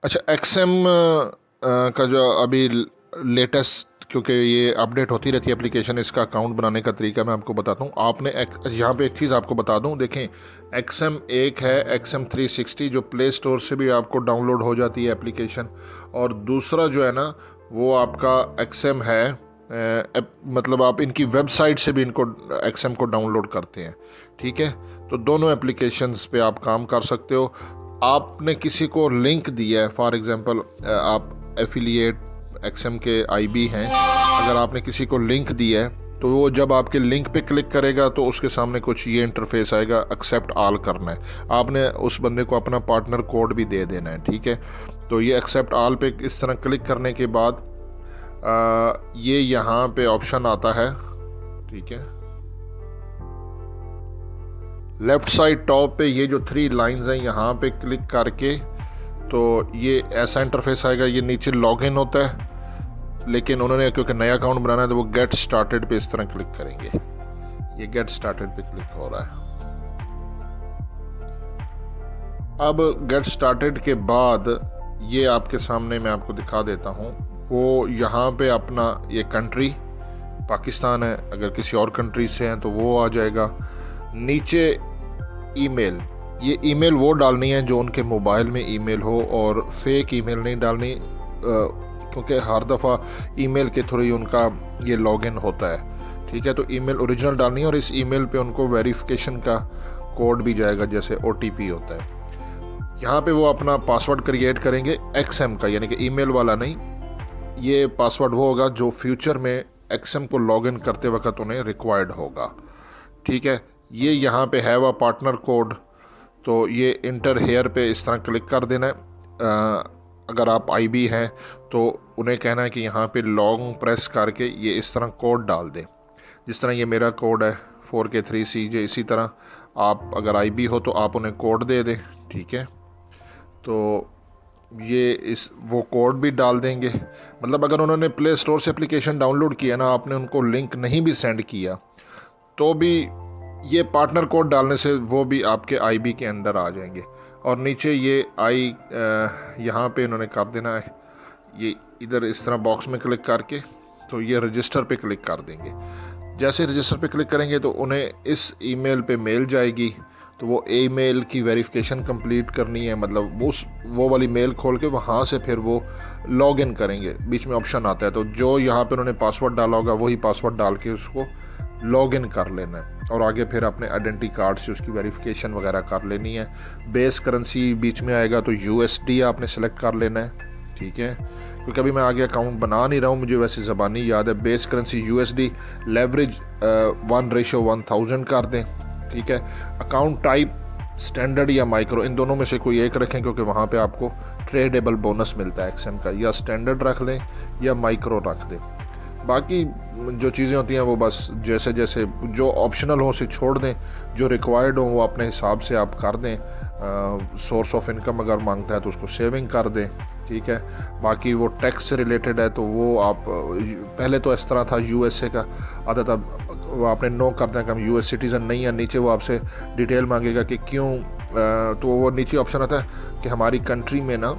अच्छा, एक्सएम का जो अभी लेटेस्ट, क्योंकि ये अपडेट होती रहती है एप्लीकेशन, इसका अकाउंट बनाने का तरीका मैं आपको बताता हूँ। आपने यहाँ पे एक चीज़ आपको बता दूँ, देखें, एक्सएम एक है एक्सएम 360 जो प्ले स्टोर से भी आपको डाउनलोड हो जाती है एप्लीकेशन, और दूसरा जो है ना वो आपका एक्सएम है मतलब आप इनकी वेबसाइट से भी इनको एक्सएम को डाउनलोड करते हैं। ठीक है, तो दोनों एप्लीकेशंस पे आप काम कर सकते हो। आपने किसी को लिंक दिया है, फॉर एग्जांपल आप एफिलिएट एक्सएम के आईबी हैं, अगर आपने किसी को लिंक दिया है तो वो जब आपके लिंक पे क्लिक करेगा तो उसके सामने कुछ ये इंटरफेस आएगा, एक्सेप्ट ऑल करना है। आपने उस बंदे को अपना पार्टनर कोड भी दे देना है। ठीक है, तो ये एक्सेप्ट ऑल पे इस तरह क्लिक करने के बाद ये यहाँ पे ऑप्शन आता है। ठीक है, लेफ्ट साइड टॉप पे ये जो 3 लाइंस हैं यहाँ पे क्लिक करके तो ये ऐसा इंटरफेस आएगा। ये नीचे लॉगिन होता है, लेकिन उन्होंने क्योंकि नया अकाउंट बनाना है तो वो गेट स्टार्टेड पे इस तरह क्लिक करेंगे। ये गेट स्टार्टेड पे क्लिक हो रहा है। अब गेट स्टार्टेड के बाद ये आपके सामने मैं आपको दिखा देता हूँ। वो यहाँ पे अपना ये कंट्री पाकिस्तान है, अगर किसी और कंट्री से हैं तो वो आ जाएगा। नीचे ईमेल, ये ईमेल वो डालनी है जो उनके मोबाइल में ईमेल हो, और फेक ईमेल नहीं डालनी, क्योंकि हर दफ़ा ईमेल के थ्रू ही उनका ये लॉगिन होता है। ठीक है, तो ईमेल ओरिजिनल डालनी है, और इस ईमेल पे उनको वेरिफिकेशन का कोड भी जाएगा, जैसे ओटीपी होता है। यहाँ पे वो अपना पासवर्ड क्रिएट करेंगे एक्सएम का, यानी कि ईमेल वाला नहीं। ये पासवर्ड वो होगा जो फ्यूचर में एक्सएम को लॉगिन करते वक्त उन्हें रिक्वायर्ड होगा। ठीक है, ये यहाँ पे है वह पार्टनर कोड, तो ये इंटर हेयर पे इस तरह क्लिक कर देना है। अगर आप आईबी हैं तो उन्हें कहना है कि यहाँ पे लॉन्ग प्रेस करके ये इस तरह कोड डाल दें। जिस तरह ये मेरा कोड है 4K3CJ, इसी तरह आप अगर आईबी हो तो आप उन्हें कोड दे दें। ठीक है, तो ये इस वो कोड भी डाल देंगे। मतलब अगर उन्होंने प्ले स्टोर से एप्लीकेशन डाउनलोड किया ना, आपने उनको लिंक नहीं भी सेंड किया तो भी ये पार्टनर कोड डालने से वो भी आपके आईबी के अंदर आ जाएंगे। और नीचे ये यहाँ पे इन्होंने कर देना है, ये इधर इस तरह बॉक्स में क्लिक करके तो ये रजिस्टर पे क्लिक कर देंगे। जैसे रजिस्टर पे क्लिक करेंगे तो उन्हें इस ईमेल पे मेल जाएगी, तो वो ईमेल की वेरिफिकेशन कंप्लीट करनी है। मतलब वो वाली मेल खोल के वहाँ से फिर वो लॉग इन करेंगे। बीच में ऑप्शन आता है, तो जो यहाँ पे उन्होंने पासवर्ड डाला होगा वही पासवर्ड डाल के उसको लॉग इन कर लेना है, और आगे फिर अपने आइडेंटिटी कार्ड से उसकी वेरिफिकेशन वगैरह कर लेनी है। बेस करेंसी बीच में आएगा तो यूएसडी आपने सेलेक्ट कर लेना है। ठीक है, क्योंकि अभी मैं आगे अकाउंट बना नहीं रहा हूँ, मुझे वैसे ज़बानी याद है। बेस करेंसी यूएसडी, लेवरेज 1:1000 कर दें। ठीक है, अकाउंट टाइप स्टैंडर्ड या माइक्रो, इन दोनों में से कोई एक रखें, क्योंकि वहाँ पे आपको ट्रेडेबल बोनस मिलता है एक्सएम का। या स्टैंडर्ड रख लें या माइक्रो रख दें। बाकी जो चीज़ें होती हैं वो बस जैसे जैसे जो ऑप्शनल हो उसे छोड़ दें, जो रिक्वायर्ड हो वो अपने हिसाब से आप कर दें। सोर्स ऑफ इनकम अगर मांगता है तो उसको सेविंग कर दें। ठीक है, बाकी वो टैक्स से रिलेटेड है तो वो आप पहले तो इस तरह था, यूएसए का आता था, वो आपने नो कर दें कि हम यूएस सिटीज़न नहीं है। नीचे वो आपसे डिटेल मांगेगा कि क्यों, तो वो नीचे ऑप्शन आता है कि हमारी कंट्री में ना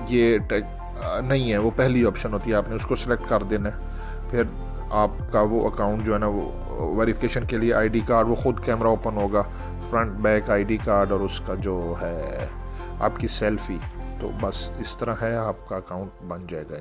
ये नहीं है, वो पहली ऑप्शन होती है, आपने उसको सिलेक्ट कर देना है। फिर आपका वो अकाउंट जो है ना वो वेरिफिकेशन के लिए आईडी कार्ड, वो ख़ुद कैमरा ओपन होगा, फ्रंट बैक आईडी कार्ड और उसका जो है आपकी सेल्फ़ी। तो बस इस तरह है, आपका अकाउंट बन जाएगा।